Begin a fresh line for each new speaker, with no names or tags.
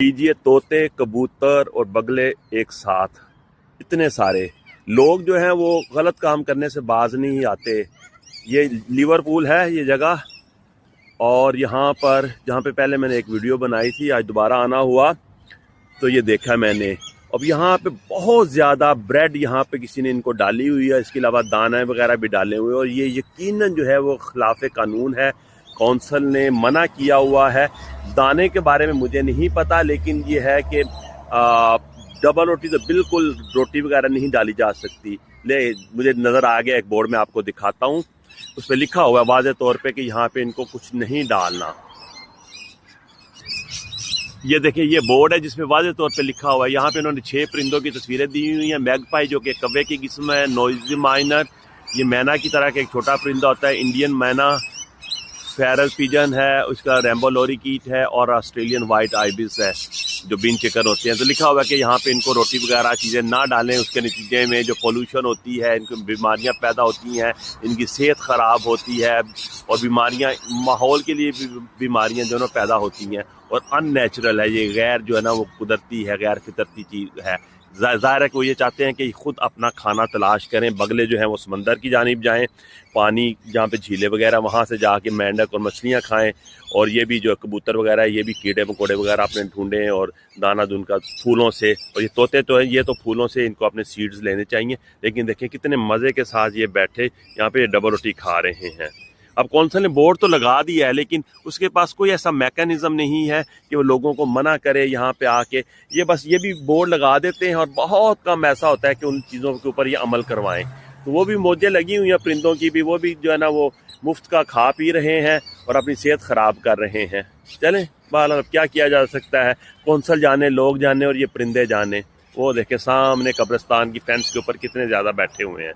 लीजिए तोते, कबूतर और बगले एक साथ, इतने सारे लोग जो हैं वो गलत काम करने से बाज नहीं आते। ये लिवरपूल है ये जगह, और यहाँ पर जहाँ पे पहले मैंने एक वीडियो बनाई थी, आज दोबारा आना हुआ तो ये देखा मैंने। अब यहाँ पे बहुत ज़्यादा ब्रेड यहाँ पे किसी ने इनको डाली हुई है, इसके अलावा दाने वगैरह भी डाले हुए हैं, और ये यकीनन जो है वो खिलाफ कानून है। कौंसल ने मना किया हुआ है। दाने के बारे में मुझे नहीं पता, लेकिन ये है कि डबल रोटी तो बिल्कुल रोटी वगैरह नहीं डाली जा सकती। मुझे नज़र आ गया एक बोर्ड में, आपको दिखाता हूँ, उस पर लिखा हुआ है वाज़े तौर पे कि यहाँ पे इनको कुछ नहीं डालना। ये देखिए ये बोर्ड है जिसमें वाज़े तौर पे लिखा हुआ है। यहाँ पे इन्होंने 6 परिंदों की तस्वीरें दी हुई हैं। मैगपाई जो कि कव्वे की किस्म है, नॉइजी माइनर, ये मैना की तरह का एक छोटा परिंदा होता है, इंडियन मैना, फेरल पिजन है, उसका रेम्बो लॉरीकीट है, और ऑस्ट्रेलियन वाइट आइबिस है जो बीन चिकन होते हैं। तो लिखा हुआ है कि यहाँ पे इनको रोटी वगैरह चीज़ें ना डालें, उसके नतीजे में जो पोल्यूशन होती है, इनको बीमारियाँ पैदा होती हैं, इनकी सेहत ख़राब होती है, और बीमारियाँ माहौल के लिए भी बीमारियाँ दोनों पैदा होती हैं, और अननेचुरल है ये, गैर जो है ना वो कुदरती है, गैर फितरती चीज़ है। ज़ाहिर है कि वो ये चाहते हैं कि खुद अपना खाना तलाश करें। बगले जो हैं वो समंदर की जानिब जाएं, पानी जहाँ पे झीलें वगैरह, वहाँ से जाके मेंढक और मछलियाँ खाएं, और ये भी जो कबूतर वगैरह है ये भी कीड़े मकोड़े वगैरह अपने ढूंढें और दाना दून का फूलों से। और ये तोते तो हैं, ये तो फूलों से इनको अपने सीड्स लेने चाहिए। लेकिन देखिए कितने मज़े के साथ ये बैठे यहाँ पे डबल रोटी खा रहे हैं। अब कौंसल ने बोर्ड तो लगा दिया है, लेकिन उसके पास कोई ऐसा मैकेनिज्म नहीं है कि वो लोगों को मना करे यहाँ पे आके। ये बस ये भी बोर्ड लगा देते हैं, और बहुत कम ऐसा होता है कि उन चीज़ों के ऊपर ये अमल करवाएं। तो वो भी मौजें लगी हुई हैं परिंदों की भी, वो भी जो है ना वो मुफ्त का खा पी रहे हैं और अपनी सेहत ख़राब कर रहे हैं। चलें बहरहाल अब क्या किया जा सकता है, कौंसल जाने, लोग जाने और ये परिंदे जाने। वो देखें सामने कब्रिस्तान की फेंस के ऊपर कितने ज़्यादा बैठे हुए हैं।